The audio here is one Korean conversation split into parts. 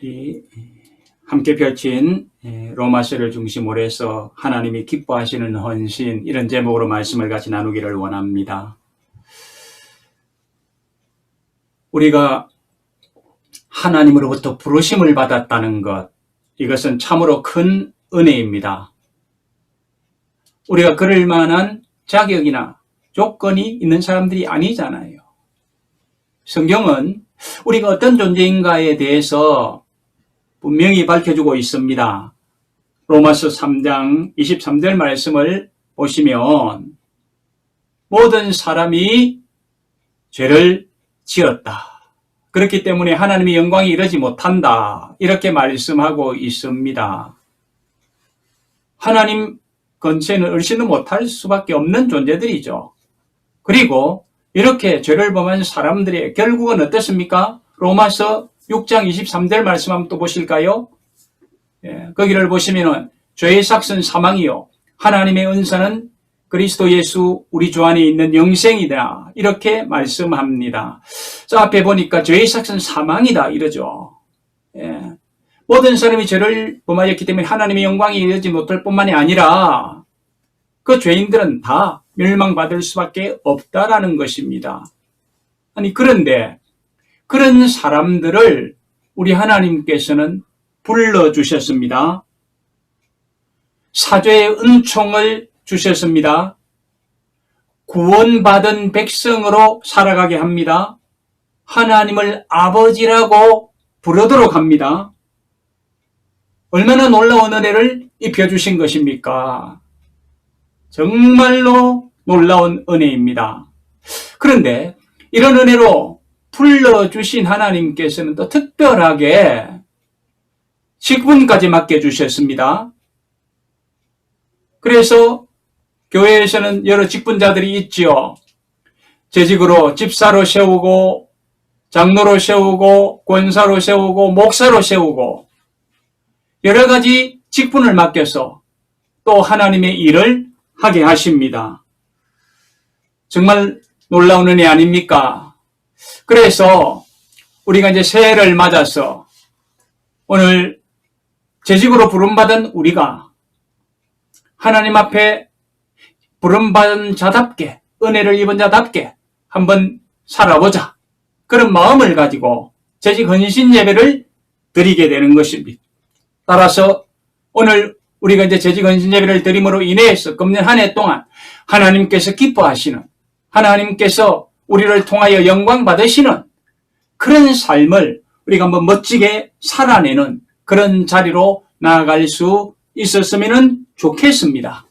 우리 함께 펼친 로마서를 중심으로 해서 하나님이 기뻐하시는 헌신, 이런 제목으로 말씀을 같이 나누기를 원합니다. 우리가 하나님으로부터 부르심을 받았다는 것, 이것은 참으로 큰 은혜입니다. 우리가 그럴 만한 자격이나 조건이 있는 사람들이 아니잖아요. 성경은 우리가 어떤 존재인가에 대해서 분명히 밝혀주고 있습니다. 로마서 3장 23절 말씀을 보시면 모든 사람이 죄를 지었다. 그렇기 때문에 하나님의 영광이 이르지 못한다. 이렇게 말씀하고 있습니다. 하나님 근처에는 얼씬도 못할 수밖에 없는 존재들이죠. 그리고 이렇게 죄를 범한 사람들의 결국은 어떻습니까? 로마서 6장 23절 말씀 한번 또 보실까요? 거기를 보시면은 죄의 삭은 사망이요 하나님의 은사는 그리스도 예수 우리 주 안에 있는 영생이다. 이렇게 말씀합니다. 자, 앞에 보니까 죄의 삭은 사망이다 이러죠. 모든 사람이 죄를 범하였기 때문에 하나님의 영광이 이르지 못할 뿐만이 아니라 그 죄인들은 다 멸망받을 수밖에 없다라는 것입니다. 아니, 그런데 그런 사람들을 우리 하나님께서는 불러주셨습니다. 사죄의 은총을 주셨습니다. 구원받은 백성으로 살아가게 합니다. 하나님을 아버지라고 부르도록 합니다. 얼마나 놀라운 은혜를 입혀주신 것입니까? 정말로 놀라운 은혜입니다. 그런데 이런 은혜로 불러주신 하나님께서는 또 특별하게 직분까지 맡겨주셨습니다. 그래서 교회에서는 여러 직분자들이 있지요. 재직으로 집사로 세우고 장로로 세우고 권사로 세우고 목사로 세우고 여러 가지 직분을 맡겨서 또 하나님의 일을 하게 하십니다. 정말 놀라운 은혜 아닙니까? 그래서 우리가 이제 새해를 맞아서 오늘 재직으로 부름받은 우리가 하나님 앞에 부름받은 자답게, 은혜를 입은 자답게 한번 살아보자. 그런 마음을 가지고 재직 헌신 예배를 드리게 되는 것입니다. 따라서 오늘 우리가 이제 재직 헌신 예배를 드림으로 인해서 금년 한 해 동안 하나님께서 기뻐하시는, 하나님께서 우리를 통하여 영광 받으시는 그런 삶을 우리가 한번 멋지게 살아내는 그런 자리로 나아갈 수 있었으면 좋겠습니다.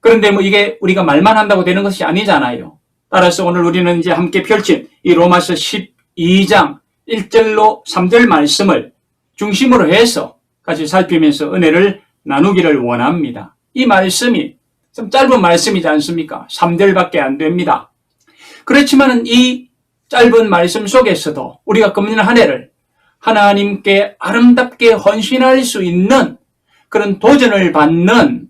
그런데 이게 우리가 말만 한다고 되는 것이 아니잖아요. 따라서 오늘 우리는 이제 함께 펼친 이 로마서 12장 1절로 3절 말씀을 중심으로 해서 같이 살피면서 은혜를 나누기를 원합니다. 이 말씀이 좀 짧은 말씀이지 않습니까? 3절밖에 안 됩니다. 그렇지만 이 짧은 말씀 속에서도 우리가 금년 한 해를 하나님께 아름답게 헌신할 수 있는 그런 도전을 받는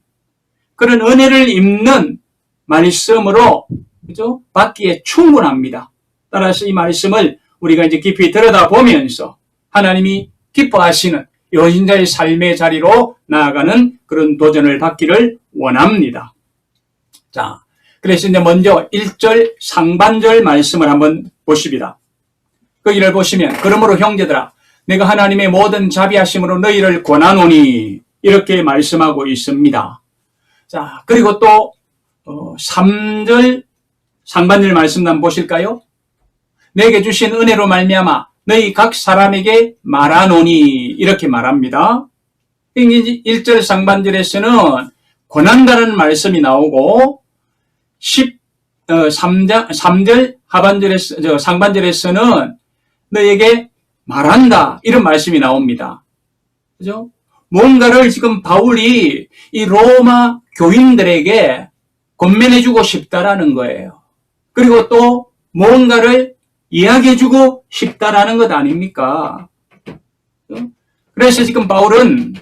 그런 은혜를 입는 말씀으로, 그죠? 받기에 충분합니다. 따라서 이 말씀을 우리가 이제 깊이 들여다보면서 하나님이 기뻐하시는 여신자의 삶의 자리로 나아가는 그런 도전을 받기를 원합니다. 자, 그래서 이제 먼저 1절 상반절 말씀을 한번 보십니다. 거기를 보시면 그러므로 형제들아 내가 하나님의 모든 자비하심으로 너희를 권하노니 이렇게 말씀하고 있습니다. 자, 그리고 또 3절 상반절 말씀도 한번 보실까요? 내게 주신 은혜로 말미암아 너희 각 사람에게 말하노니 이렇게 말합니다. 1절 상반절에서는 권한다는 말씀이 나오고 3절 상반절에서는 너에게 말한다 이런 말씀이 나옵니다. 그죠? 뭔가를 지금 바울이 이 로마 교인들에게 권면해주고 싶다라는 거예요. 그리고 또 뭔가를 이야기해주고 싶다라는 것 아닙니까? 그래서 지금 바울은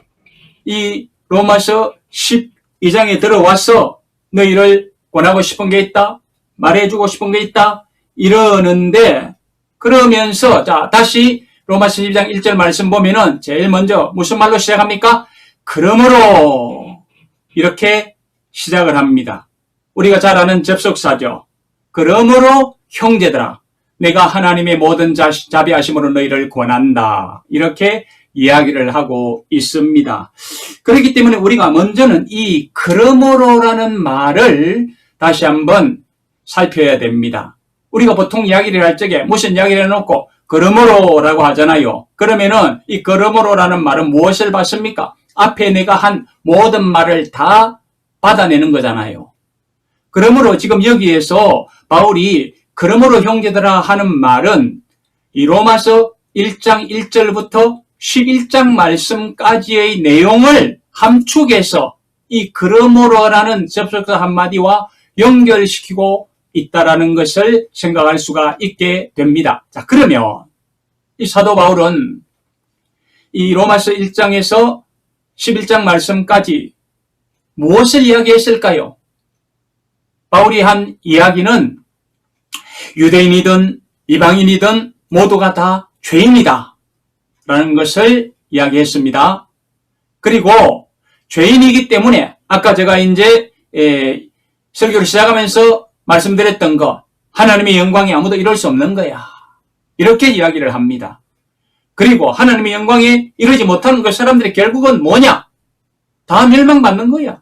이 로마서 12장에 들어와서 너희를 권하고 싶은 게 있다, 말해주고 싶은 게 있다 이러는데, 그러면서 자 다시 로마서 12장 1절 말씀 보면은 제일 먼저 무슨 말로 시작합니까? 그러므로 이렇게 시작을 합니다. 우리가 잘 아는 접속사죠. 그러므로 형제들아 내가 하나님의 모든 자비하심으로 너희를 권한다. 이렇게 이야기를 하고 있습니다. 그렇기 때문에 우리가 먼저는 이 그러므로라는 말을 다시 한번 살펴야 됩니다. 우리가 보통 이야기를 할 적에 무슨 이야기를 해놓고 그러므로라고 하잖아요. 그러면은 이 그러므로라는 말은 무엇을 받습니까? 앞에 내가 한 모든 말을 다 받아내는 거잖아요. 그러므로 지금 여기에서 바울이 그러므로 형제들아 하는 말은 이 로마서 1장 1절부터 11장 말씀까지의 내용을 함축해서 이 그러므로라는 접속사 한마디와 연결시키고 있다라는 것을 생각할 수가 있게 됩니다. 자, 그러면 이 사도 바울은 이 로마서 1장에서 11장 말씀까지 무엇을 이야기했을까요? 바울이 한 이야기는 유대인이든 이방인이든 모두가 다 죄인이다 라는 것을 이야기했습니다. 그리고 죄인이기 때문에 아까 제가 이제 설교를 시작하면서 말씀드렸던 거 하나님의 영광에 아무도 이룰 수 없는 거야. 이렇게 이야기를 합니다. 그리고 하나님의 영광에 이르지 못하는 그 사람들이 결국은 뭐냐? 다 멸망받는 거야.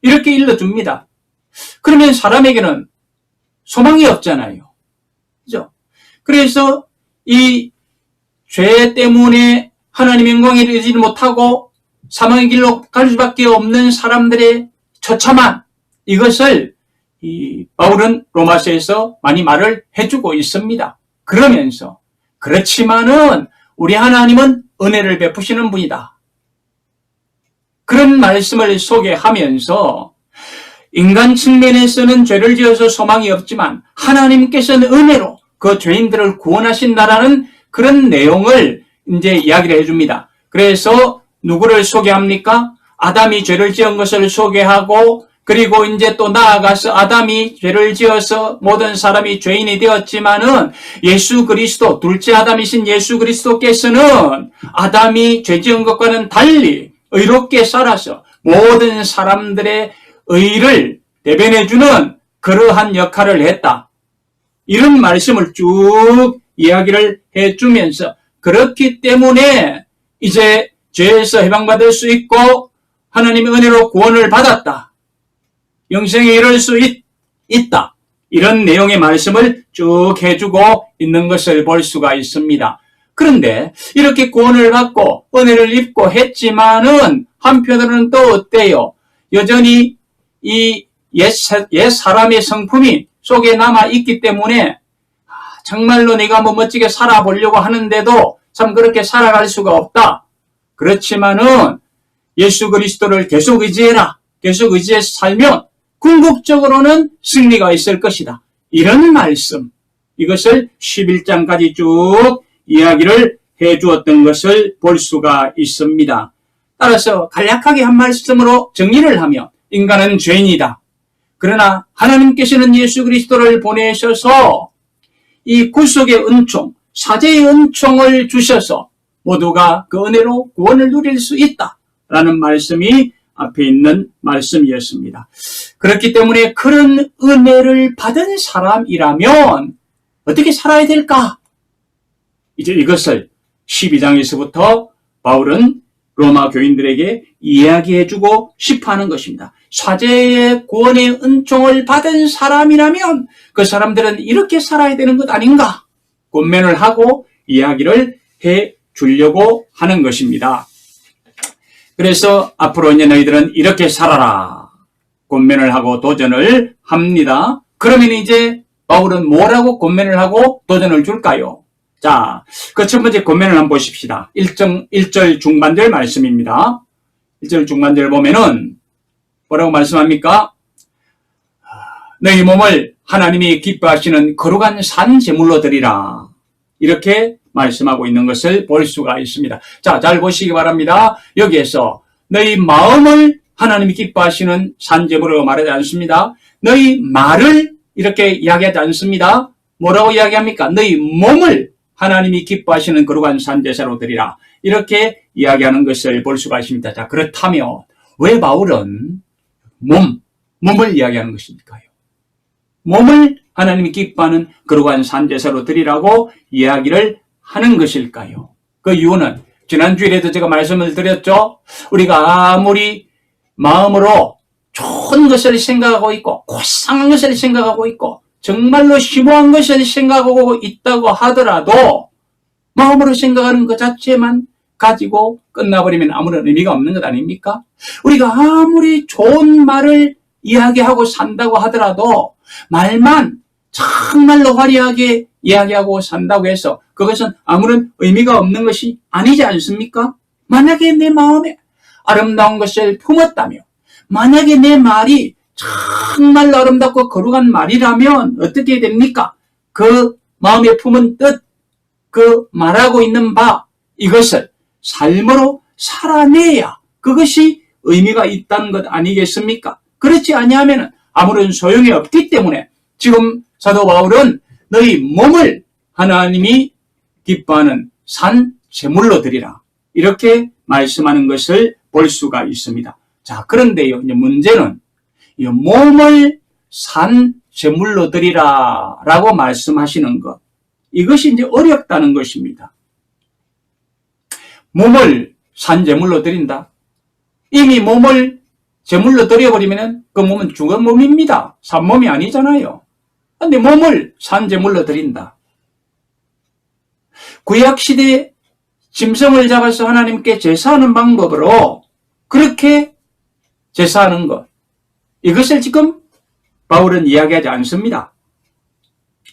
이렇게 일러줍니다. 그러면 사람에게는 소망이 없잖아요. 그죠? 그래서 이 죄 때문에 하나님의 영광에 이르지 못하고 사망의 길로 갈 수밖에 없는 사람들의 처참한 이것을 이 바울은 로마서에서 많이 말을 해주고 있습니다. 그러면서 그렇지만은 우리 하나님은 은혜를 베푸시는 분이다. 그런 말씀을 소개하면서 인간 측면에서는 죄를 지어서 소망이 없지만 하나님께서는 은혜로 그 죄인들을 구원하신다라는 그런 내용을 이제 이야기를 해줍니다. 그래서 누구를 소개합니까? 아담이 죄를 지은 것을 소개하고 그리고 이제 또 나아가서 아담이 죄를 지어서 모든 사람이 죄인이 되었지만은 예수 그리스도, 둘째 아담이신 예수 그리스도께서는 아담이 죄 지은 것과는 달리 의롭게 살아서 모든 사람들의 의를 대변해주는 그러한 역할을 했다. 이런 말씀을 쭉 이야기를 해주면서 그렇기 때문에 이제 죄에서 해방받을 수 있고 하나님의 은혜로 구원을 받았다. 영생에 이를 수 있다. 이런 내용의 말씀을 쭉 해주고 있는 것을 볼 수가 있습니다. 그런데 이렇게 구원을 받고 은혜를 입고 했지만은 한편으로는 또 어때요? 여전히 이 옛 사람의 성품이 속에 남아있기 때문에 정말로 내가 뭐 멋지게 살아보려고 하는데도 참 그렇게 살아갈 수가 없다. 그렇지만은 예수 그리스도를 계속 의지해라. 계속 의지해서 살면 궁극적으로는 승리가 있을 것이다. 이런 말씀, 이것을 11장까지 쭉 이야기를 해주었던 것을 볼 수가 있습니다. 따라서 간략하게 한 말씀으로 정리를 하면 인간은 죄인이다. 그러나 하나님께서는 예수 그리스도를 보내셔서 이 구속의 은총, 사죄의 은총을 주셔서 모두가 그 은혜로 구원을 누릴 수 있다라는 말씀이 앞에 있는 말씀이었습니다. 그렇기 때문에 그런 은혜를 받은 사람이라면 어떻게 살아야 될까? 이제 이것을 12장에서부터 바울은 로마 교인들에게 이야기해주고 싶어하는 것입니다. 사죄의 구원의 은총을 받은 사람이라면 그 사람들은 이렇게 살아야 되는 것 아닌가? 권면을 하고 이야기를 해주려고 하는 것입니다. 그래서 앞으로 이제 너희들은 이렇게 살아라. 권면을 하고 도전을 합니다. 그러면 이제 바울은 뭐라고 권면을 하고 도전을 줄까요? 자, 그 첫 번째 권면을 한번 보십시다. 1절 중반절 말씀입니다. 1절 중반절 보면은 뭐라고 말씀합니까? 너희 몸을 하나님이 기뻐하시는 거룩한 산 제물로 드리라. 이렇게 말씀하고 있는 것을 볼 수가 있습니다. 자, 잘 보시기 바랍니다. 여기에서 너희 마음을 하나님이 기뻐하시는 산 제물로 말하지 않습니다. 너희 말을 이렇게 이야기하지 않습니다. 뭐라고 이야기합니까? 너희 몸을 하나님이 기뻐하시는 거룩한 산제사로 드리라. 이렇게 이야기하는 것을 볼 수가 있습니다. 자, 그렇다면 왜 바울은 몸을 이야기하는 것입니까요? 몸을 하나님이 기뻐하는 거룩한 산제사로 드리라고 이야기를 하는 것일까요? 그 이유는 지난주에도 제가 말씀을 드렸죠. 우리가 아무리 마음으로 좋은 것을 생각하고 있고 고상한 것을 생각하고 있고 정말로 심오한 것을 생각하고 있다고 하더라도 마음으로 생각하는 것 자체만 가지고 끝나버리면 아무런 의미가 없는 것 아닙니까? 우리가 아무리 좋은 말을 이야기하고 산다고 하더라도 말만 정말로 화려하게 이야기하고 산다고 해서 그것은 아무런 의미가 없는 것이 아니지 않습니까? 만약에 내 마음에 아름다운 것을 품었다며 만약에 내 말이 정말로 아름답고 거룩한 말이라면 어떻게 됩니까? 그 마음에 품은 뜻, 그 말하고 있는 바 이것을 삶으로 살아내야 그것이 의미가 있다는 것 아니겠습니까? 그렇지 아니하면 아무런 소용이 없기 때문에 지금 사도 바울은 너희 몸을 하나님이 기뻐하는 산 제물로 드리라 이렇게 말씀하는 것을 볼 수가 있습니다. 자, 그런데요, 이제 문제는 이 몸을 산 제물로 드리라 라고 말씀하시는 것 이것이 이제 어렵다는 것입니다. 몸을 산 제물로 드린다. 이미 몸을 제물로 드려버리면 그 몸은 죽은 몸입니다. 산 몸이 아니잖아요. 그런데 몸을 산 제물로 드린다. 구약시대 짐승을 잡아서 하나님께 제사하는 방법으로 그렇게 제사하는 것 이것을 지금 바울은 이야기하지 않습니다.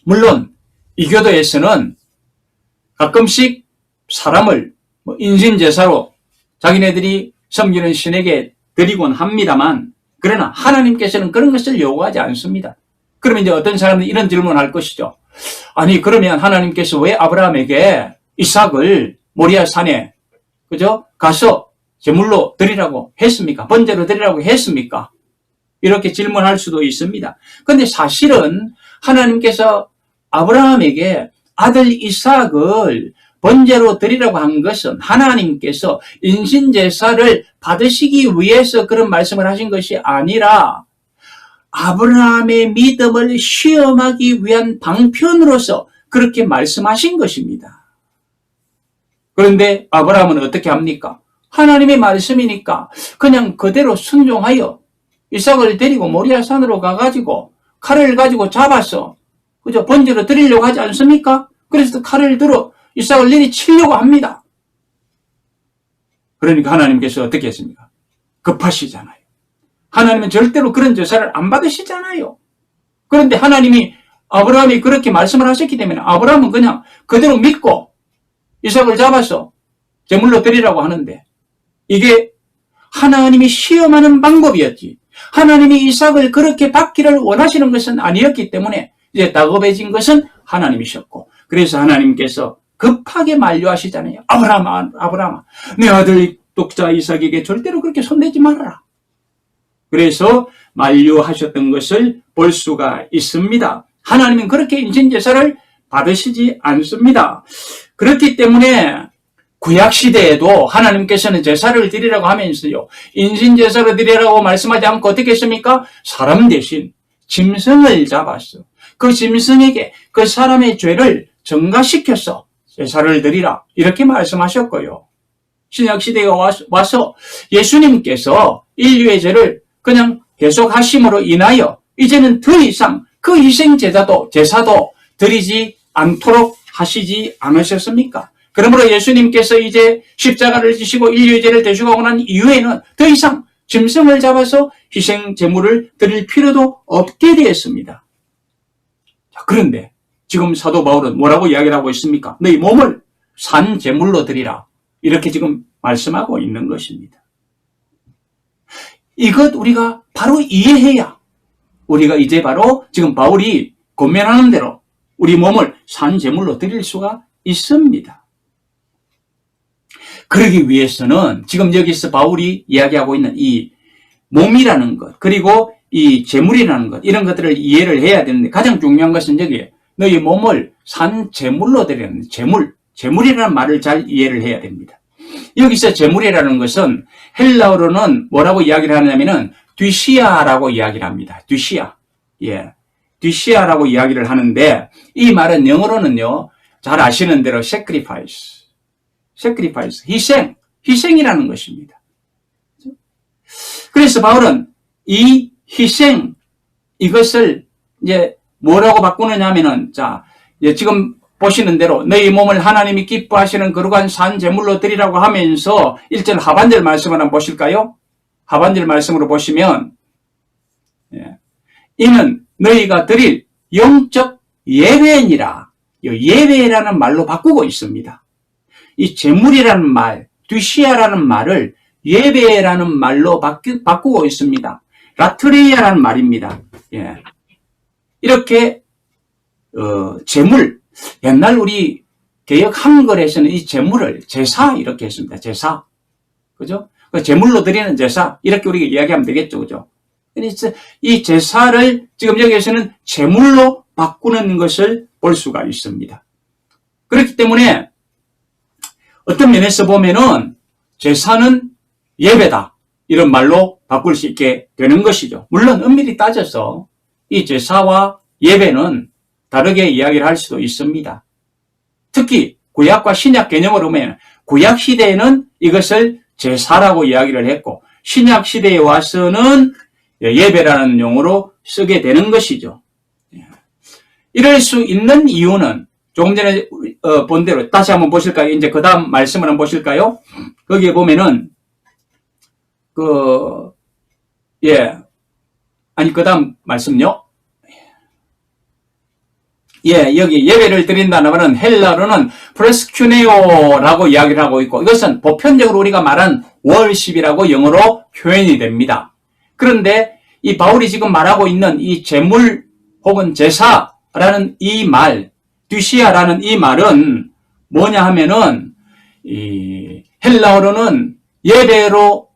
물론 이 교도에서는 가끔씩 사람을 인신제사로 자기네들이 섬기는 신에게 드리곤 합니다만 그러나 하나님께서는 그런 것을 요구하지 않습니다. 그러면 이제 어떤 사람들이 이런 질문을 할 것이죠. 아니 그러면 하나님께서 왜 아브라함에게 이삭을 모리아 산에 그죠? 가서 제물로 드리라고 했습니까? 번제로 드리라고 했습니까? 이렇게 질문할 수도 있습니다. 그런데 사실은 하나님께서 아브라함에게 아들 이삭을 번제로 드리라고 한 것은 하나님께서 인신제사를 받으시기 위해서 그런 말씀을 하신 것이 아니라 아브라함의 믿음을 시험하기 위한 방편으로서 그렇게 말씀하신 것입니다. 그런데 아브라함은 어떻게 합니까? 하나님의 말씀이니까 그냥 그대로 순종하여 이삭을 데리고 모리아 산으로 가가지고 칼을 가지고 잡아서 그저 번제로 드리려고 하지 않습니까? 그래서 칼을 들어 이삭을 내리치려고 합니다. 그러니까 하나님께서 어떻게 했습니까? 급하시잖아요. 하나님은 절대로 그런 제사를 안 받으시잖아요. 그런데 하나님이 아브라함이 그렇게 말씀을 하셨기 때문에 아브라함은 그냥 그대로 믿고 이삭을 잡아서 제물로 드리라고 하는데 이게 하나님이 시험하는 방법이었지 하나님이 이삭을 그렇게 받기를 원하시는 것은 아니었기 때문에 이제 다급해진 것은 하나님이셨고 그래서 하나님께서 급하게 만류하시잖아요. 아브라함아 내 아들 독자 이삭에게 절대로 그렇게 손대지 말아라. 그래서 만류하셨던 것을 볼 수가 있습니다. 하나님은 그렇게 인신제사를 받으시지 않습니다. 그렇기 때문에 구약시대에도 하나님께서는 제사를 드리라고 하면서요. 인신제사를 드리라고 말씀하지 않고 어떻게 했습니까? 사람 대신 짐승을 잡았어. 그 짐승에게 그 사람의 죄를 전가시켜서 제사를 드리라. 이렇게 말씀하셨고요. 신약시대에 와서 예수님께서 인류의 죄를 그냥 계속 하심으로 인하여 이제는 더 이상 그 희생제사도 드리지 않도록 하시지 않으셨습니까? 그러므로 예수님께서 이제 십자가를 지시고 인류의 죄를 대속하고 난 이후에는 더 이상 짐승을 잡아서 희생 제물을 드릴 필요도 없게 되었습니다. 자, 그런데 지금 사도 바울은 뭐라고 이야기를 하고 있습니까? 너희 몸을 산 제물로 드리라. 이렇게 지금 말씀하고 있는 것입니다. 이것 우리가 바로 이해해야 우리가 이제 바로 지금 바울이 권면하는 대로 우리 몸을 산 제물로 드릴 수가 있습니다. 그러기 위해서는 지금 여기서 바울이 이야기하고 있는 이 몸이라는 것 그리고 이 제물이라는 것 이런 것들을 이해를 해야 되는데 가장 중요한 것은 여기에 너희 몸을 산 제물로 드리는 제물이라는 말을 잘 이해를 해야 됩니다. 여기서 제물이라는 것은 헬라어로는 뭐라고 이야기를 하냐면은 뒤시아라고 이야기를 합니다. 뒤시아. 예. 뒤시아라고 이야기를 하는데 이 말은 영어로는요. 잘 아시는 대로 sacrifice, 희생이라는 것입니다. 그래서 바울은 이 희생, 이것을 이제 뭐라고 바꾸느냐 하면은, 자, 이제 지금 보시는 대로 너희 몸을 하나님이 기뻐하시는 거룩한 산 제물로 드리라고 하면서 1절 하반절 말씀을 한번 보실까요? 하반절 말씀으로 보시면, 예. 이는 너희가 드릴 영적 예배니라. 예배라는 말로 바꾸고 있습니다. 이 제물이라는 말, 뒤시아라는 말을 예배라는 말로 바꾸고 있습니다. 라트레이아라는 말입니다. 예. 이렇게 제물, 옛날 우리 개역 한글에서는 이 제물을 제사 이렇게 했습니다. 제사, 그죠? 제물로 드리는 제사 이렇게 우리가 이야기하면 되겠죠, 그죠? 그래서 이 제사를 지금 여기에서는 제물로 바꾸는 것을 볼 수가 있습니다. 그렇기 때문에 어떤 면에서 보면은 제사는 예배다 이런 말로 바꿀 수 있게 되는 것이죠. 물론 엄밀히 따져서 이 제사와 예배는 다르게 이야기를 할 수도 있습니다. 특히 구약과 신약 개념으로 보면 구약 시대에는 이것을 제사라고 이야기를 했고 신약 시대에 와서는 예배라는 용어로 쓰게 되는 것이죠. 이럴 수 있는 이유는 조금 전에 본 대로 다시 한번 보실까요? 이제 그 다음 말씀을 한번 보실까요? 거기에 보면은 그 다음 말씀요. 예, 여기 예배를 드린다는 말은 헬라어로는 프레스큐네오라고 이야기를 하고 있고 이것은 보편적으로 우리가 말한 월십이라고 영어로 표현이 됩니다. 그런데 이 바울이 지금 말하고 있는 이 제물 혹은 제사라는 이 말, 뒤시아라는 이 말은 뭐냐 하면은 이 헬라어로는 예배로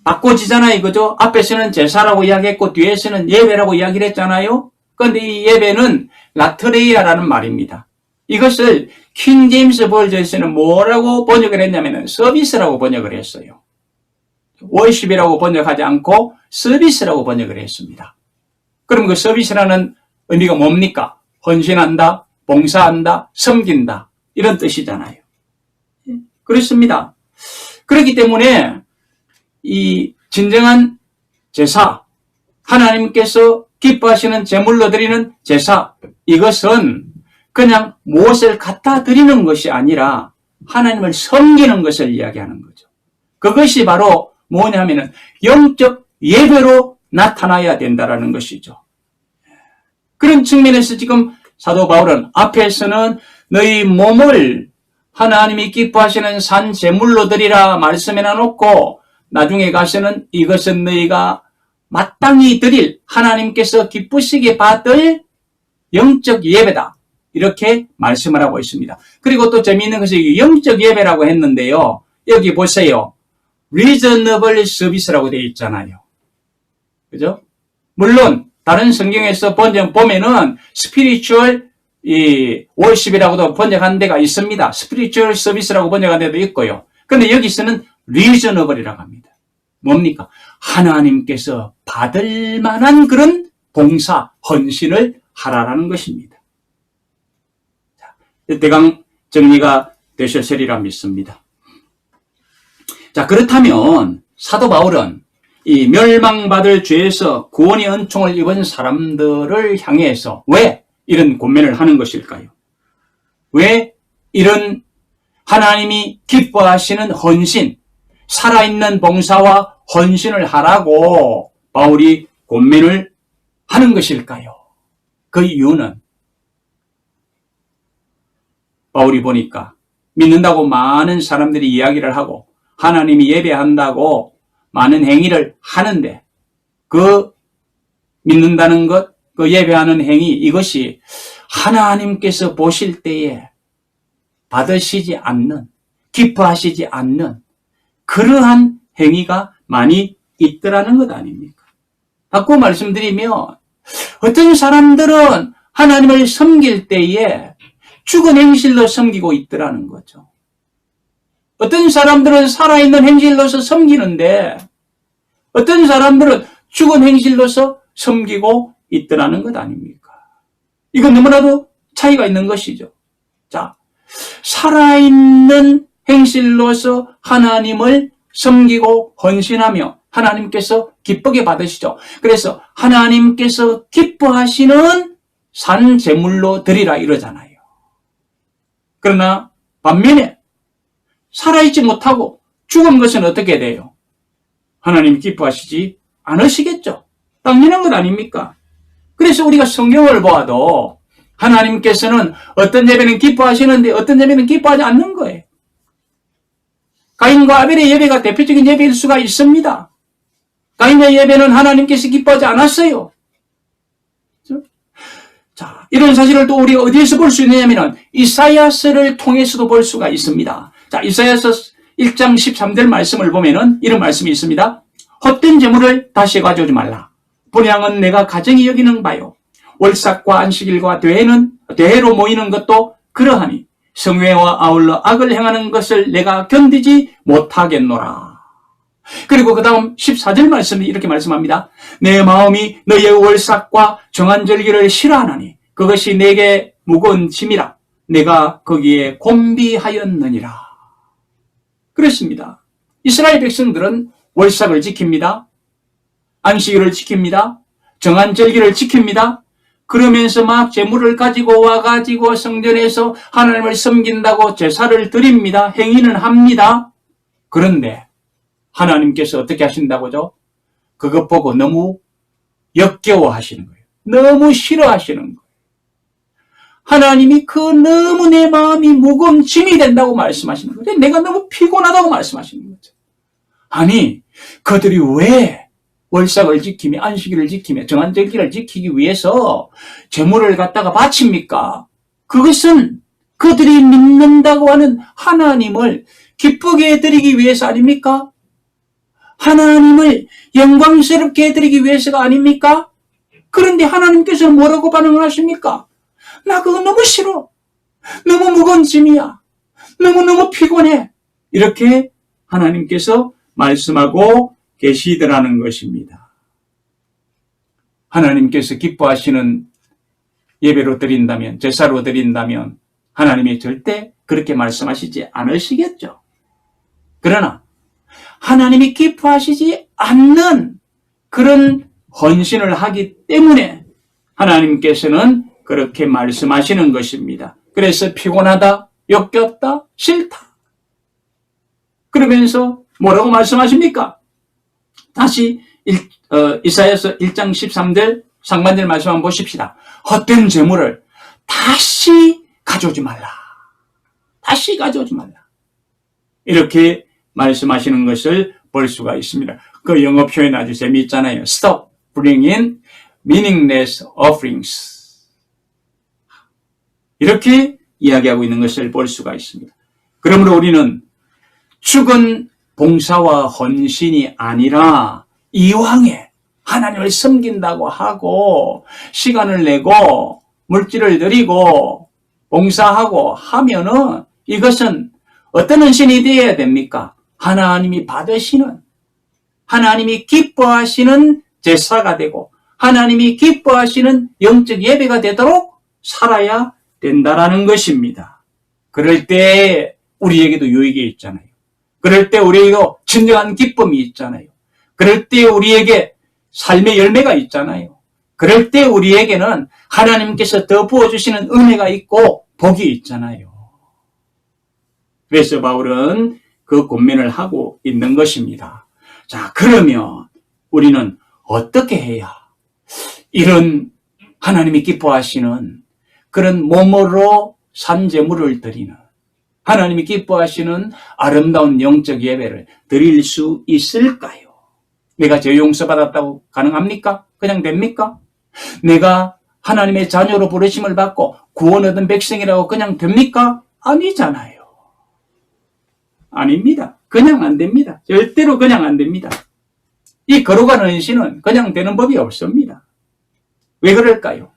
바꿔지잖아요. 그죠? 앞에서는 제사라고 이야기했고 뒤에서는 예배라고 이야기를 했잖아요. 그런데 이 예배는 라트레이아라는 말입니다. 이것을 킹 제임스 버전에서는 뭐라고 번역을 했냐면 서비스라고 번역을 했어요. 월십이라고 번역하지 않고 서비스라고 번역을 했습니다. 그럼 그 서비스라는 의미가 뭡니까? 헌신한다, 봉사한다, 섬긴다 이런 뜻이잖아요. 그렇습니다. 그렇기 때문에 이 진정한 제사, 하나님께서 기뻐하시는 제물로 드리는 제사, 이것은 그냥 무엇을 갖다 드리는 것이 아니라 하나님을 섬기는 것을 이야기하는 거죠. 그것이 바로 뭐냐면은 영적 예배로 나타나야 된다라는 것이죠. 그런 측면에서 지금 사도 바울은 앞에서는 너희 몸을 하나님이 기뻐하시는 산 제물로 드리라 말씀해 놔놓고 나중에 가서는 이것은 너희가 마땅히 드릴 하나님께서 기쁘시게 받을 영적 예배다. 이렇게 말씀을 하고 있습니다. 그리고 또 재미있는 것이 영적 예배라고 했는데요. 여기 보세요. reasonable service라고 되어 있잖아요. 그죠? 물론 다른 성경에서 보면은 spiritual worship이라고도 번역한 데가 있습니다. spiritual service라고 번역한 데도 있고요. 그런데 여기서는 reasonable이라고 합니다. 뭡니까? 하나님께서 받을 만한 그런 봉사, 헌신을 하라라는 것입니다. 대강 정리가 되셨으리라 믿습니다. 자, 그렇다면 사도 바울은 이 멸망받을 죄에서 구원의 은총을 입은 사람들을 향해서 왜 이런 권면을 하는 것일까요? 왜 이런 하나님이 기뻐하시는 헌신, 살아있는 봉사와 헌신을 하라고 바울이 권면을 하는 것일까요? 그 이유는 바울이 보니까 믿는다고 많은 사람들이 이야기를 하고 하나님이 예배한다고 많은 행위를 하는데 그 믿는다는 것, 그 예배하는 행위 이것이 하나님께서 보실 때에 받으시지 않는, 기뻐하시지 않는 그러한 행위가 많이 있더라는 것 아닙니까? 바꿔 말씀드리면 어떤 사람들은 하나님을 섬길 때에 죽은 행실로 섬기고 있더라는 거죠. 어떤 사람들은 살아있는 행실로서 섬기는데 어떤 사람들은 죽은 행실로서 섬기고 있더라는 것 아닙니까? 이건 너무나도 차이가 있는 것이죠. 자, 살아있는 행실로서 하나님을 섬기고 헌신하며 하나님께서 기쁘게 받으시죠. 그래서 하나님께서 기뻐하시는 산 제물로 드리라 이러잖아요. 그러나 반면에 살아있지 못하고 죽은 것은 어떻게 돼요? 하나님 기뻐하시지 않으시겠죠. 당연한 것 아닙니까? 그래서 우리가 성경을 보아도 하나님께서는 어떤 예배는 기뻐하시는데 어떤 예배는 기뻐하지 않는 거예요. 가인과 아벨의 예배가 대표적인 예배일 수가 있습니다. 가인의 예배는 하나님께서 기뻐하지 않았어요. 자, 이런 사실을 또 우리가 어디에서 볼 수 있느냐면 이사야서를 통해서도 볼 수가 있습니다. 자, 이사야서 1장 13절 말씀을 보면은 이런 말씀이 있습니다. 헛된 재물을 다시 가져오지 말라. 분향은 내가 가정이 여기는 바요. 월삭과 안식일과 대회로 모이는 것도 그러하니 성회와 아울러 악을 행하는 것을 내가 견디지 못하겠노라. 그리고 그 다음 14절 말씀이 이렇게 말씀합니다. 내 마음이 너의 월삭과 정한절기를 싫어하나니 그것이 내게 무거운 짐이라. 내가 거기에 곤비하였느니라. 그렇습니다. 이스라엘 백성들은 월삭을 지킵니다. 안식일을 지킵니다. 정한절기를 지킵니다. 그러면서 막 제물을 가지고 와가지고 성전에서 하나님을 섬긴다고 제사를 드립니다. 행위는 합니다. 그런데 하나님께서 어떻게 하신다고죠? 그것 보고 너무 역겨워하시는 거예요. 너무 싫어하시는 거예요. 하나님이 너무 내 마음이 무거운 짐이 된다고 말씀하시는 거죠. 내가 너무 피곤하다고 말씀하시는 거죠. 아니, 그들이 왜 월삭을 지키며 안식일을 지키며 정한절기를 지키기 위해서 제물을 갖다가 바칩니까? 그것은 그들이 믿는다고 하는 하나님을 기쁘게 해드리기 위해서 아닙니까? 하나님을 영광스럽게 해드리기 위해서가 아닙니까? 그런데 하나님께서는 뭐라고 반응을 하십니까? 나 그거 너무 싫어. 너무 무거운 짐이야. 너무너무 피곤해. 이렇게 하나님께서 말씀하고 계시더라는 것입니다. 하나님께서 기뻐하시는 예배로 드린다면, 제사로 드린다면 하나님이 절대 그렇게 말씀하시지 않으시겠죠. 그러나 하나님이 기뻐하시지 않는 그런 헌신을 하기 때문에 하나님께서는 그렇게 말씀하시는 것입니다. 그래서 피곤하다, 역겹다, 싫다. 그러면서 뭐라고 말씀하십니까? 다시 이사야서 1장 13절 상반절 말씀 한번 보십시다. 헛된 재물을 다시 가져오지 말라. 다시 가져오지 말라. 이렇게 말씀하시는 것을 볼 수가 있습니다. 그 영어 표현 아주 재미있잖아요. Stop bringing meaningless offerings. 이렇게 이야기하고 있는 것을 볼 수가 있습니다. 그러므로 우리는 죽은 봉사와 헌신이 아니라 이왕에 하나님을 섬긴다고 하고 시간을 내고 물질을 드리고 봉사하고 하면은 이것은 어떤 헌신이 되어야 됩니까? 하나님이 받으시는, 하나님이 기뻐하시는 제사가 되고 하나님이 기뻐하시는 영적 예배가 되도록 살아야 된다라는 것입니다. 그럴 때 우리에게도 유익이 있잖아요. 그럴 때 우리에게도 진정한 기쁨이 있잖아요. 그럴 때 우리에게 삶의 열매가 있잖아요. 그럴 때 우리에게는 하나님께서 더 부어주시는 은혜가 있고 복이 있잖아요. 그래서 바울은 그 권면을 하고 있는 것입니다. 자, 그러면 우리는 어떻게 해야 이런 하나님이 기뻐하시는 그런 몸으로 산 제물을 드리는 하나님이 기뻐하시는 아름다운 영적 예배를 드릴 수 있을까요? 내가 죄 용서받았다고 가능합니까? 그냥 됩니까? 내가 하나님의 자녀로 부르심을 받고 구원 얻은 백성이라고 그냥 됩니까? 아니잖아요. 아닙니다. 그냥 안 됩니다. 절대로 그냥 안 됩니다. 이 거룩한 헌신은 그냥 되는 법이 없습니다. 왜 그럴까요?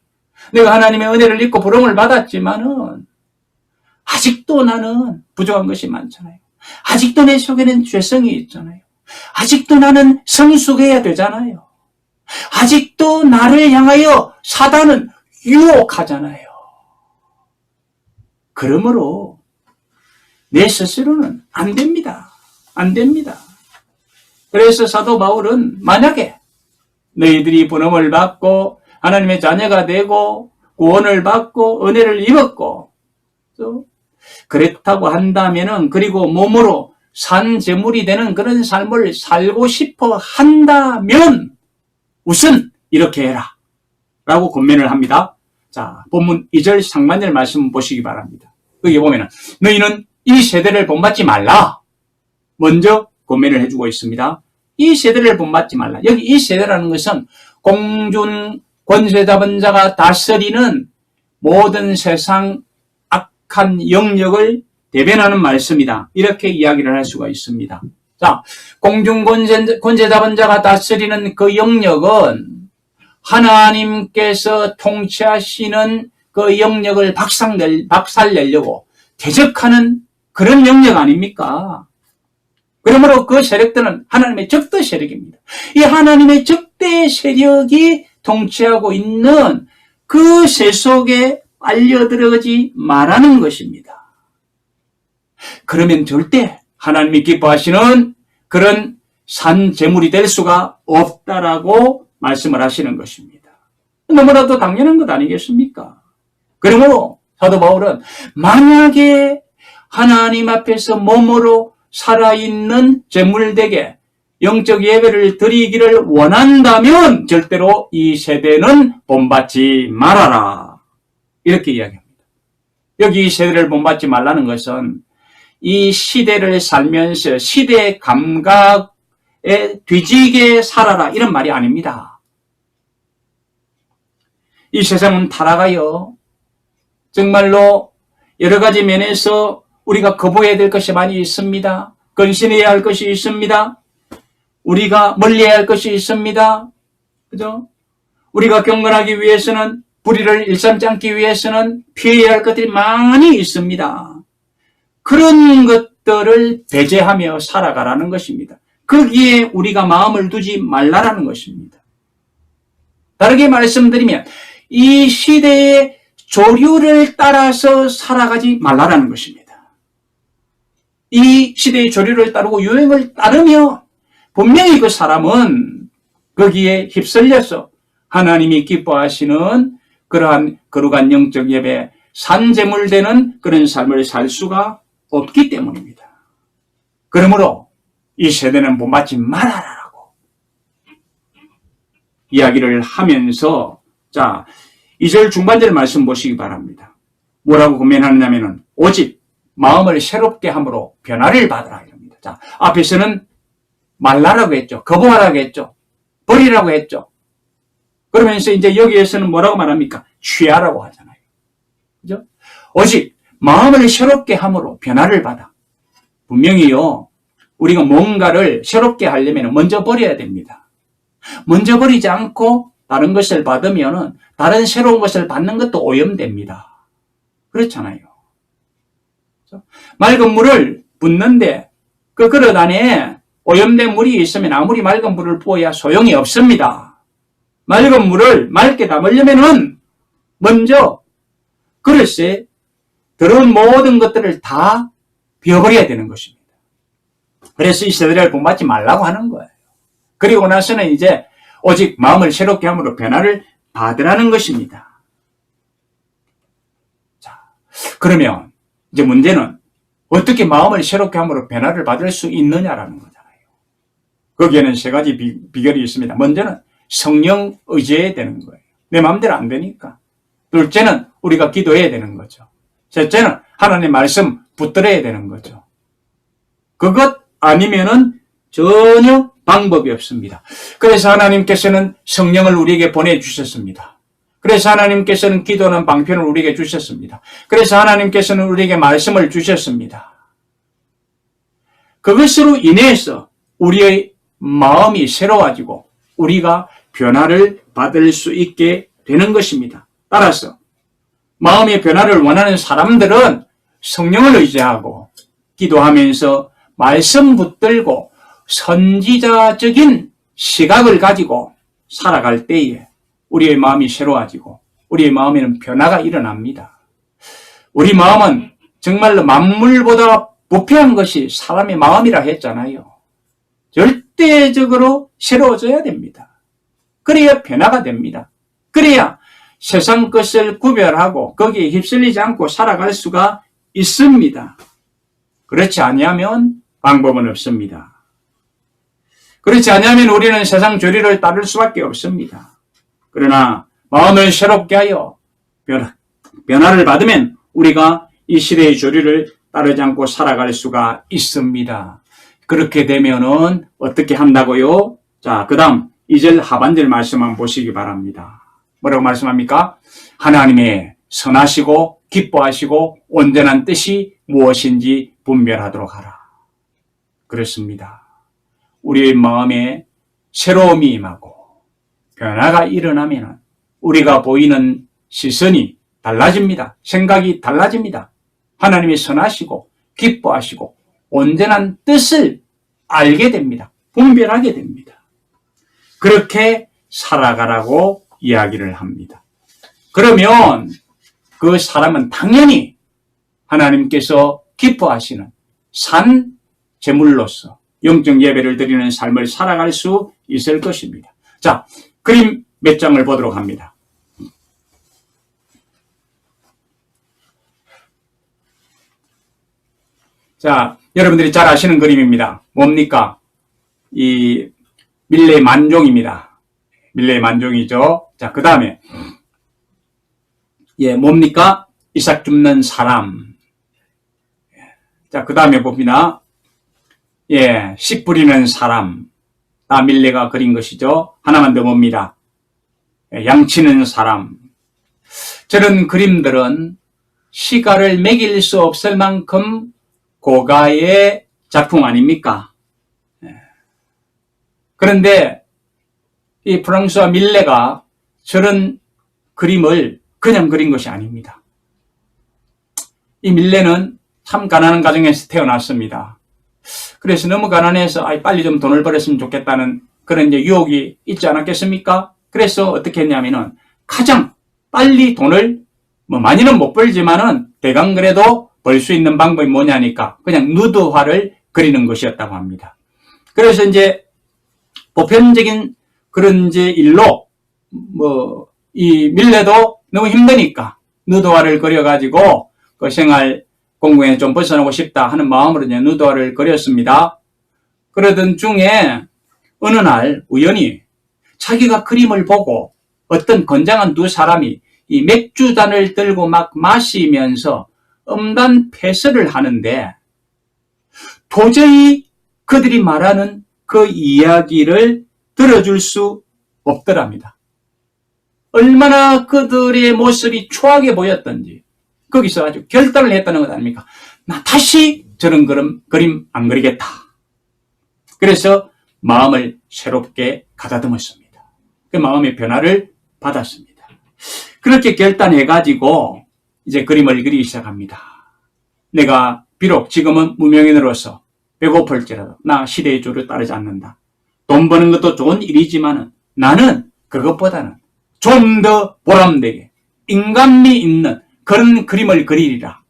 내가 하나님의 은혜를 입고 부름을 받았지만은 아직도 나는 부족한 것이 많잖아요. 아직도 내 속에는 죄성이 있잖아요. 아직도 나는 성숙해야 되잖아요. 아직도 나를 향하여 사단은 유혹하잖아요. 그러므로 내 스스로는 안 됩니다. 안 됩니다. 그래서 사도 바울은 만약에 너희들이 부름을 받고 하나님의 자녀가 되고 구원을 받고 은혜를 입었고 또 그렇다고 한다면은 그리고 몸으로 산 제물이 되는 그런 삶을 살고 싶어 한다면 우선 이렇게 해라 라고 권면을 합니다. 자, 본문 2절 상반절 말씀 보시기 바랍니다. 여기 보면은 너희는 이 세대를 본받지 말라. 먼저 권면을 해주고 있습니다. 이 세대를 본받지 말라. 여기 이 세대라는 것은 공중 권세 잡은 자가 다스리는 모든 세상 악한 영역을 대변하는 말씀이다. 이렇게 이야기를 할 수가 있습니다. 자, 공중 권세 잡은 자가 다스리는 그 영역은 하나님께서 통치하시는 그 영역을 박살내려고 대적하는 그런 영역 아닙니까? 그러므로 그 세력들은 하나님의 적대 세력입니다. 이 하나님의 적대 세력이 통치하고 있는 그 세속에 빨려들어가지 말라는 것입니다. 그러면 절대 하나님이 기뻐하시는 그런 산 제물이 될 수가 없다라고 말씀을 하시는 것입니다. 너무나도 당연한 것 아니겠습니까? 그러므로 사도 바울은 만약에 하나님 앞에서 몸으로 살아있는 제물되게 영적 예배를 드리기를 원한다면 절대로 이 세대는 본받지 말아라. 이렇게 이야기합니다. 여기 이 세대를 본받지 말라는 것은 이 시대를 살면서 시대의 감각에 뒤지게 살아라 이런 말이 아닙니다. 이 세상은 타락하여 정말로 여러 가지 면에서 우리가 거부해야 될 것이 많이 있습니다. 근신해야 할 것이 있습니다. 우리가 멀리해야 할 것이 있습니다. 그죠? 우리가 경건하기 위해서는 불의를 일삼지 않기 위해서는 피해야 할 것들이 많이 있습니다. 그런 것들을 배제하며 살아가라는 것입니다. 거기에 우리가 마음을 두지 말라라는 것입니다. 다르게 말씀드리면 이 시대의 조류를 따라서 살아가지 말라라는 것입니다. 이 시대의 조류를 따르고 유행을 따르며 분명히 그 사람은 거기에 휩쓸려서 하나님이 기뻐하시는 그러한 거룩한 영적 예배, 산제물되는 그런 삶을 살 수가 없기 때문입니다. 그러므로 이 세대는 본받지 말아라라고 이야기를 하면서 자 2절 중반절 말씀 보시기 바랍니다. 뭐라고 권면하느냐면은 오직 마음을 새롭게 함으로 변화를 받으라 이럽니다. 자, 앞에서는 말라라고 했죠. 거부하라고 했죠. 버리라고 했죠. 그러면서 이제 여기에서는 뭐라고 말합니까? 취하라고 하잖아요. 그죠? 오직 마음을 새롭게 함으로 변화를 받아. 분명히요, 우리가 뭔가를 새롭게 하려면 먼저 버려야 됩니다. 먼저 버리지 않고 다른 것을 받으면은 다른 새로운 것을 받는 것도 오염됩니다. 그렇잖아요. 맑은 물을 붓는데 그 그릇 안에 오염된 물이 있으면 아무리 맑은 물을 부어야 소용이 없습니다. 맑은 물을 맑게 담으려면은 먼저 그릇에 더러운 모든 것들을 다 비워버려야 되는 것입니다. 그래서 이 세대를 본받지 말라고 하는 거예요. 그리고 나서는 이제 오직 마음을 새롭게 함으로 변화를 받으라는 것입니다. 자, 그러면 이제 문제는 어떻게 마음을 새롭게 함으로 변화를 받을 수 있느냐라는 거잖아요. 거기에는 세 가지 비결이 있습니다. 먼저는 성령 의지해야 되는 거예요. 내 마음대로 안 되니까. 둘째는 우리가 기도해야 되는 거죠. 셋째는 하나님의 말씀 붙들어야 되는 거죠. 그것 아니면은 전혀 방법이 없습니다. 그래서 하나님께서는 성령을 우리에게 보내주셨습니다. 그래서 하나님께서는 기도하는 방편을 우리에게 주셨습니다. 그래서 하나님께서는 우리에게 말씀을 주셨습니다. 그것으로 인해서 우리의 마음이 새로워지고 우리가 변화를 받을 수 있게 되는 것입니다. 따라서 마음의 변화를 원하는 사람들은 성령을 의지하고 기도하면서 말씀 붙들고 선지자적인 시각을 가지고 살아갈 때에 우리의 마음이 새로워지고 우리의 마음에는 변화가 일어납니다. 우리 마음은 정말로 만물보다 부패한 것이 사람의 마음이라 했잖아요. 절대적으로 새로워져야 됩니다. 그래야 변화가 됩니다. 그래야 세상 것을 구별하고 거기에 휩쓸리지 않고 살아갈 수가 있습니다. 그렇지 아니하면 방법은 없습니다. 그렇지 아니하면 우리는 세상 조리를 따를 수밖에 없습니다. 그러나 마음을 새롭게 하여 변화를 받으면 우리가 이 시대의 조리를 따르지 않고 살아갈 수가 있습니다. 그렇게 되면은 어떻게 한다고요? 자, 그 다음 2절 하반절 말씀 한번 보시기 바랍니다. 뭐라고 말씀합니까? 하나님의 선하시고 기뻐하시고 온전한 뜻이 무엇인지 분별하도록 하라. 그렇습니다. 우리의 마음에 새로움이 임하고 변화가 일어나면 우리가 보이는 시선이 달라집니다. 생각이 달라집니다. 하나님이 선하시고 기뻐하시고 온전한 뜻을 알게 됩니다. 분별하게 됩니다. 그렇게 살아가라고 이야기를 합니다. 그러면 그 사람은 당연히 하나님께서 기뻐하시는 산 제물로서 영적 예배를 드리는 삶을 살아갈 수 있을 것입니다. 자, 그림 몇 장을 보도록 합니다. 자, 여러분들이 잘 아시는 그림입니다. 뭡니까? 이 밀레 만종입니다. 밀레 만종이죠. 자, 그 다음에 뭡니까? 이삭 줍는 사람. 자, 그 다음에 봅니다. 씨 뿌리는 사람. 다 밀레가 그린 것이죠. 하나만 더 봅니다. 양치는 사람. 저런 그림들은 시가를 매길 수 없을 만큼 고가의 작품 아닙니까? 그런데 이 프랑스와 밀레가 저런 그림을 그냥 그린 것이 아닙니다. 이 밀레는 참 가난한 가정에서 태어났습니다. 그래서 너무 가난해서 빨리 좀 돈을 벌었으면 좋겠다는 그런 이제 유혹이 있지 않았겠습니까? 그래서 어떻게 했냐면은 가장 빨리 돈을 많이는 못 벌지만은 대강 그래도 벌 수 있는 방법이 뭐냐니까 그냥 누드화를 그리는 것이었다고 합니다. 그래서 이제 보편적인 그런 이제 일로 이 밀레도 너무 힘드니까 누드화를 그려가지고 그 생활 공간에 좀 벗어나고 싶다 하는 마음으로 이제 누드화를 그렸습니다. 그러던 중에 어느 날 우연히 자기가 그림을 보고 어떤 건장한 두 사람이 이 맥주잔을 들고 막 마시면서 음란 패설을 하는데 도저히 그들이 말하는 그 이야기를 들어줄 수 없더랍니다. 얼마나 그들의 모습이 추하게 보였던지 거기서 아주 결단을 했다는 것 아닙니까? 나 다시 저런 그림 안 그리겠다. 그래서 마음을 새롭게 가다듬었습니다. 그 마음의 변화를 받았습니다. 그렇게 결단해가지고 이제 그림을 그리기 시작합니다. 내가 비록 지금은 무명인으로서 배고플지라도 나 시대의 조를 따르지 않는다. 돈 버는 것도 좋은 일이지만 나는 그것보다는 좀 더 보람되게 인간미 있는 그런 그림을 그리리라.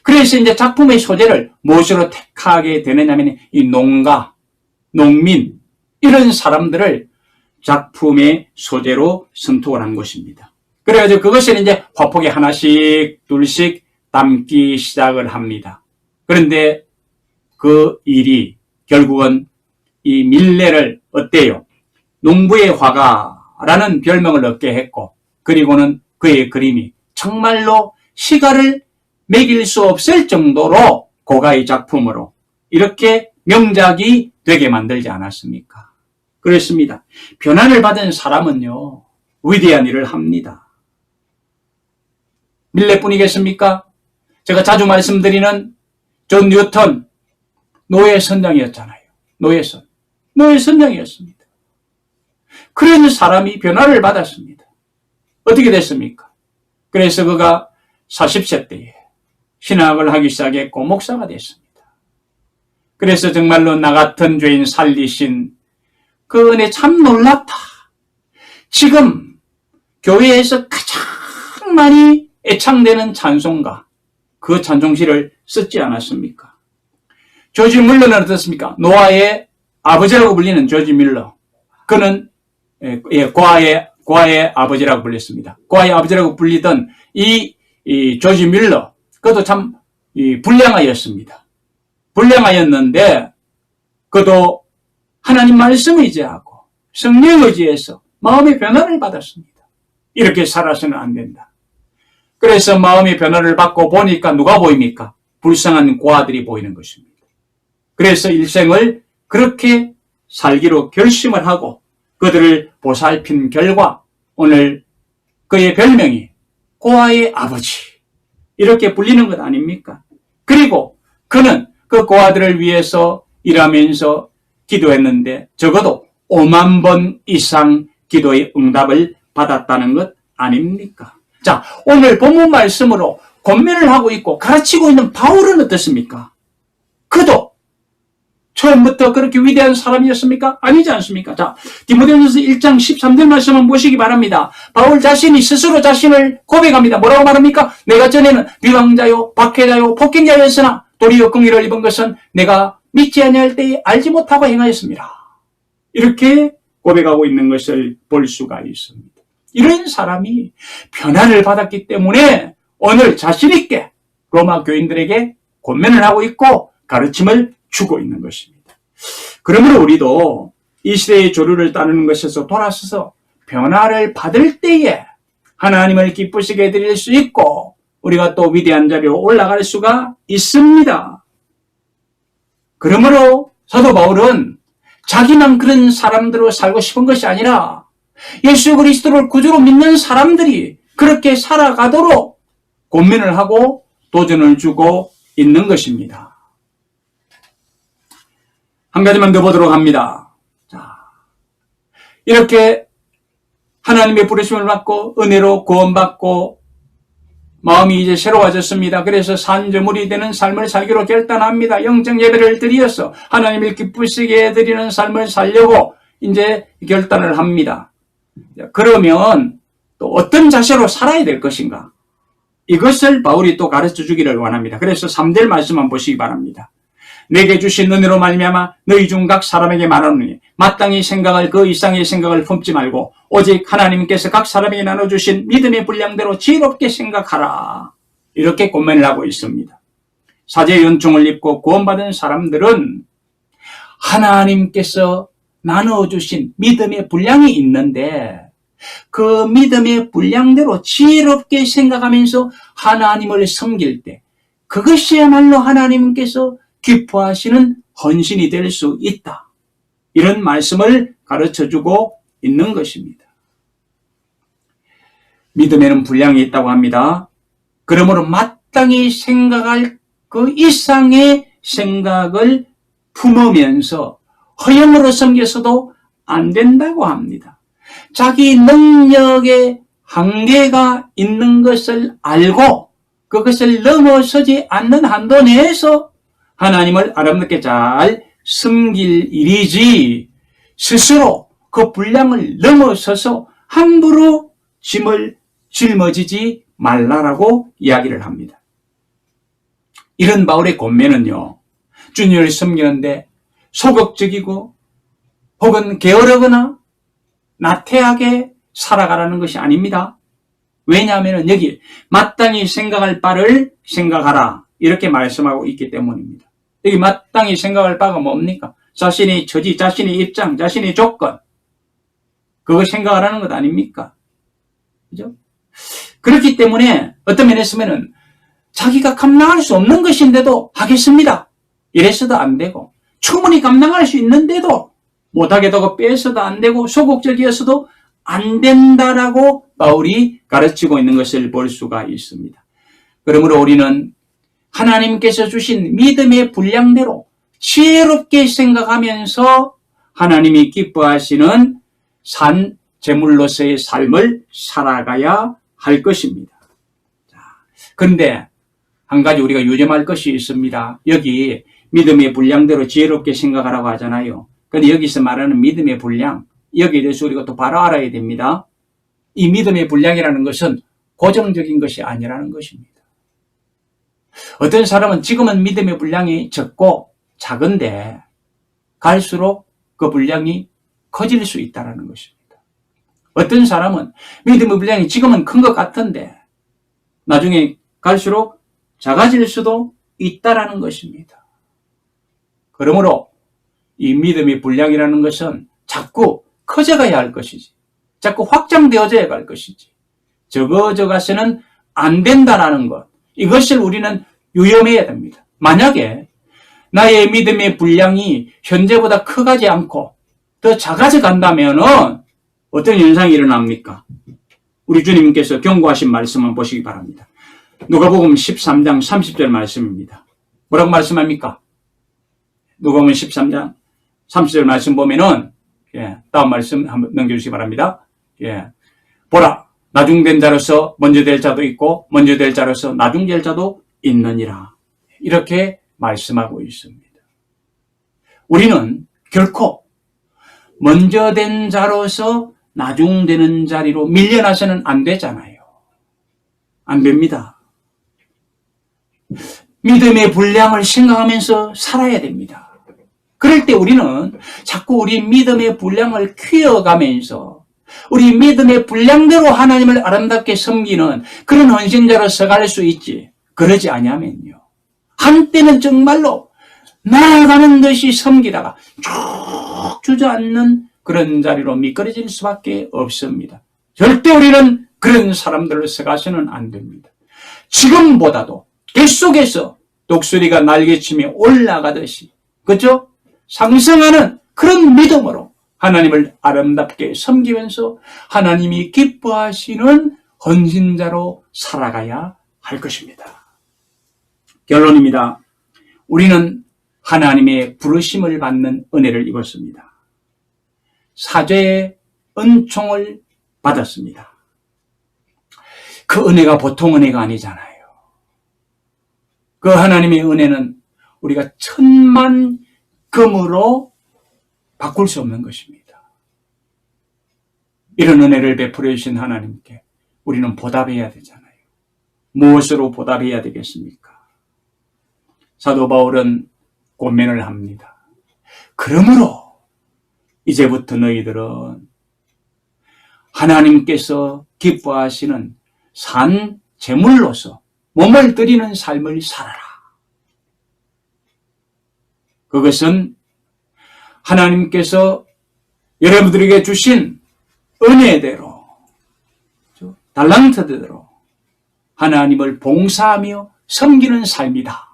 그래서 이제 작품의 소재를 무엇으로 택하게 되느냐면 이 농가, 농민 이런 사람들을 작품의 소재로 선택을 한 것입니다. 그래가지고 그것을 이제 화폭에 하나씩 둘씩 담기 시작을 합니다. 그런데 그 일이 결국은 이 밀레를 어때요? 농부의 화가라는 별명을 얻게 했고 그리고는 그의 그림이 정말로 시가를 매길 수 없을 정도로 고가의 작품으로 이렇게 명작이 되게 만들지 않았습니까? 그렇습니다. 변화를 받은 사람은요 위대한 일을 합니다. 밀레뿐이겠습니까? 제가 자주 말씀드리는 존 뉴턴 노예 선장이었잖아요. 노예 선장이었습니다. 그런 사람이 변화를 받았습니다. 어떻게 됐습니까? 그래서 그가 40세 때에 신학을 하기 시작했고 목사가 됐습니다. 그래서 정말로 나 같은 죄인 살리신 그 은혜 참 놀랍다. 지금 교회에서 가장 많이 애창되는 찬송가, 그 찬송시를 썼지 않았습니까? 조지 밀러는 어떻습니까? 노아의 아버지라고 불리는 조지 밀러. 그는 고아의 아버지라고 불렸습니다. 고아의 아버지라고 불리던 이 조지 밀러, 그것도 참 불량아였습니다. 불량아였는데 그도 하나님 말씀을 의지하고 성령 의지해서 마음의 변화를 받았습니다. 이렇게 살아서는 안 된다. 그래서 마음의 변화를 받고 보니까 누가 보입니까? 불쌍한 고아들이 보이는 것입니다. 그래서 일생을 그렇게 살기로 결심을 하고 그들을 보살핀 결과 오늘 그의 별명이 고아의 아버지, 이렇게 불리는 것 아닙니까? 그리고 그는 그 고아들을 위해서 일하면서 기도했는데 적어도 5만 번 이상 기도의 응답을 받았다는 것 아닙니까? 자, 오늘 본문 말씀으로 권면을 하고 있고 가르치고 있는 바울은 어떻습니까? 그도 처음부터 그렇게 위대한 사람이었습니까? 아니지 않습니까? 자, 디모데전서 1장 13절 말씀을 보시기 바랍니다. 바울 자신이 스스로 자신을 고백합니다. 뭐라고 말합니까? 내가 전에는 비방자요, 박해자요, 폭행자였으나 도리어 긍휼을 입은 것은 내가 믿지 아니할 때에 알지 못하고 행하였습니다. 이렇게 고백하고 있는 것을 볼 수가 있습니다. 이런 사람이 변화를 받았기 때문에 오늘 자신 있게 로마 교인들에게 권면을 하고 있고 가르침을 주고 있는 것입니다. 그러므로 우리도 이 시대의 조류를 따르는 것에서 돌아서서 변화를 받을 때에 하나님을 기쁘시게 해드릴 수 있고 우리가 또 위대한 자리로 올라갈 수가 있습니다. 그러므로 사도 바울은 자기만 그런 사람들로 살고 싶은 것이 아니라 예수 그리스도를 구주로 믿는 사람들이 그렇게 살아가도록 권면을 하고 도전을 주고 있는 것입니다. 한 가지만 더 보도록 합니다. 자, 이렇게 하나님의 부르심을 받고 은혜로 구원받고 마음이 이제 새로워졌습니다. 그래서 산저물이 되는 삶을 살기로 결단합니다. 영적 예배를 드려서 하나님을 기쁘시게 드리는 삶을 살려고 이제 결단을 합니다. 그러면 또 어떤 자세로 살아야 될 것인가? 이것을 바울이 또 가르쳐 주기를 원합니다. 그래서 3절 말씀만 보시기 바랍니다. 내게 주신 은혜로 말미암아 너희 중 각 사람에게 말하노니 마땅히 생각할 그 이상의 생각을 품지 말고 오직 하나님께서 각 사람에게 나눠주신 믿음의 분량대로 지혜롭게 생각하라. 이렇게 권면을 하고 있습니다. 사제의 은총을 입고 구원받은 사람들은 하나님께서 나눠주신 믿음의 분량이 있는데 그 믿음의 분량대로 지혜롭게 생각하면서 하나님을 섬길 때 그것이야말로 하나님께서 기뻐하시는 헌신이 될 수 있다. 이런 말씀을 가르쳐주고 있는 것입니다. 믿음에는 분량이 있다고 합니다. 그러므로 마땅히 생각할 그 이상의 생각을 품으면서 허영으로 섬겨서도 안 된다고 합니다. 자기 능력의 한계가 있는 것을 알고 그것을 넘어서지 않는 한도 내에서 하나님을 아름답게 잘 섬길 일이지 스스로 그 분량을 넘어서서 함부로 짐을 짊어지지 말라라고 이야기를 합니다. 이런 바울의 권면은요, 주님을 섬기는데 소극적이고 혹은 게으르거나 나태하게 살아가라는 것이 아닙니다. 왜냐하면 여기 마땅히 생각할 바를 생각하라 이렇게 말씀하고 있기 때문입니다. 여기 마땅히 생각할 바가 뭡니까? 자신의 처지, 자신의 입장, 자신의 조건, 그거 생각하라는 것 아닙니까? 그죠? 그렇기 때문에 어떤 면에서 보면은 자기가 감당할 수 없는 것인데도 하겠습니다. 이래서도 안 되고, 충분히 감당할 수 있는데도 못하게 되고 빼서도 안 되고 소극적이어서도 안 된다라고 바울이 가르치고 있는 것을 볼 수가 있습니다. 그러므로 우리는 하나님께서 주신 믿음의 분량대로 지혜롭게 생각하면서 하나님이 기뻐하시는 산 제물로서의 삶을 살아가야 할 것입니다. 그런데 한 가지 우리가 유념할 것이 있습니다. 여기 믿음의 분량대로 지혜롭게 생각하라고 하잖아요. 그런데 여기서 말하는 믿음의 분량, 여기에 대해서 우리가 또 바로 알아야 됩니다. 이 믿음의 분량이라는 것은 고정적인 것이 아니라는 것입니다. 어떤 사람은 지금은 믿음의 분량이 적고 작은데 갈수록 그 분량이 커질 수 있다는 것입니다. 어떤 사람은 믿음의 분량이 지금은 큰 것 같은데 나중에 갈수록 작아질 수도 있다는 것입니다. 그러므로 이 믿음의 분량이라는 것은 자꾸 커져가야 할 것이지, 자꾸 확장되어져야 할 것이지, 적어져가서는 안 된다는 것, 이것을 우리는 유념해야 됩니다. 만약에 나의 믿음의 분량이 현재보다 커가지 않고 더 작아져 간다면 어떤 현상이 일어납니까? 우리 주님께서 경고하신 말씀을 보시기 바랍니다. 누가복음 13장 30절 말씀입니다. 뭐라고 말씀합니까? 누가복음 13장 30절 말씀 보면은 다음 말씀 한번 넘겨주시기 바랍니다. 보라, 나중된 자로서 먼저 될 자도 있고 먼저 될 자로서 나중될 자도 있느니라. 이렇게 말씀하고 있습니다. 우리는 결코 먼저 된 자로서 나중되는 자리로 밀려나서는 안 되잖아요. 안 됩니다. 믿음의 분량을 생각하면서 살아야 됩니다. 그럴 때 우리는 자꾸 우리 믿음의 분량을 키워가면서 우리 믿음의 분량대로 하나님을 아름답게 섬기는 그런 헌신자로서 갈 수 있지. 그러지 아니하면요, 한때는 정말로 날아가는 듯이 섬기다가 쭉 주저앉는 그런 자리로 미끄러질 수밖에 없습니다. 절대 우리는 그런 사람들로서 가서는 안 됩니다. 지금보다도 계속해서 독수리가 날개치며 올라가듯이, 그렇죠? 상승하는 그런 믿음으로 하나님을 아름답게 섬기면서 하나님이 기뻐하시는 헌신자로 살아가야 할 것입니다. 결론입니다. 우리는 하나님의 부르심을 받는 은혜를 입었습니다. 사죄의 은총을 받았습니다. 그 은혜가 보통 은혜가 아니잖아요. 그 하나님의 은혜는 우리가 천만 금으로 바꿀 수 없는 것입니다. 이런 은혜를 베풀어 주신 하나님께 우리는 보답해야 되잖아요. 무엇으로 보답해야 되겠습니까? 사도 바울은 고면을 합니다. 그러므로 이제부터 너희들은 하나님께서 기뻐하시는 산 제물로서 몸을 드리는 삶을 살아라. 그것은 하나님께서 여러분들에게 주신 은혜대로, 달란트대로 하나님을 봉사하며 섬기는 삶이다.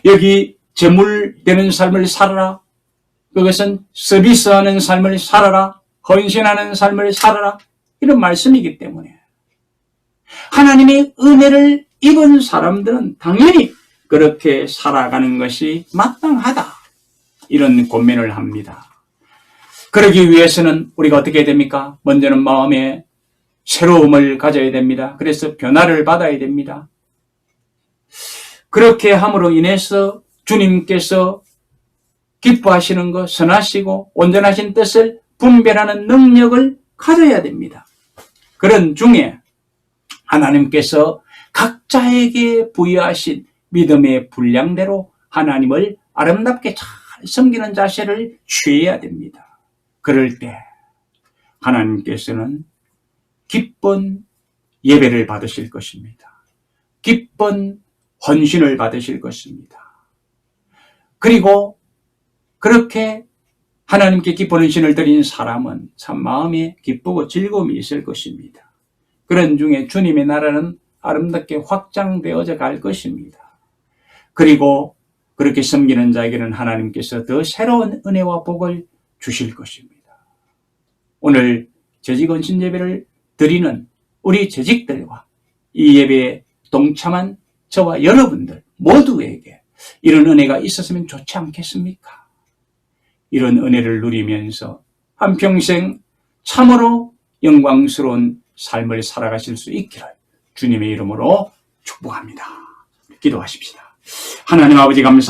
여기 제물되는 삶을 살아라. 그것은 서비스하는 삶을 살아라. 헌신하는 삶을 살아라. 이런 말씀이기 때문에 하나님의 은혜를 입은 사람들은 당연히 그렇게 살아가는 것이 마땅하다. 이런 고민을 합니다. 그러기 위해서는 우리가 어떻게 해야 됩니까? 먼저는 마음에 새로움을 가져야 됩니다. 그래서 변화를 받아야 됩니다. 그렇게 함으로 인해서 주님께서 기뻐하시는 것, 선하시고 온전하신 뜻을 분별하는 능력을 가져야 됩니다. 그런 중에 하나님께서 각자에게 부여하신 믿음의 분량대로 하나님을 아름답게 잘 섬기는 자세를 취해야 됩니다. 그럴 때 하나님께서는 기쁜 예배를 받으실 것입니다. 기쁜 헌신을 받으실 것입니다. 그리고 그렇게 하나님께 기쁜 헌신을 드린 사람은 참 마음에 기쁘고 즐거움이 있을 것입니다. 그런 중에 주님의 나라는 아름답게 확장되어져 갈 것입니다. 그리고 그렇게 섬기는 자에게는 하나님께서 더 새로운 은혜와 복을 주실 것입니다. 오늘 재직헌신 예배를 드리는 우리 재직들과 이 예배에 동참한 저와 여러분들 모두에게 이런 은혜가 있었으면 좋지 않겠습니까? 이런 은혜를 누리면서 한평생 참으로 영광스러운 삶을 살아가실 수 있기를 주님의 이름으로 축복합니다. 기도하십시다. 하나님 아버지 감사합니다.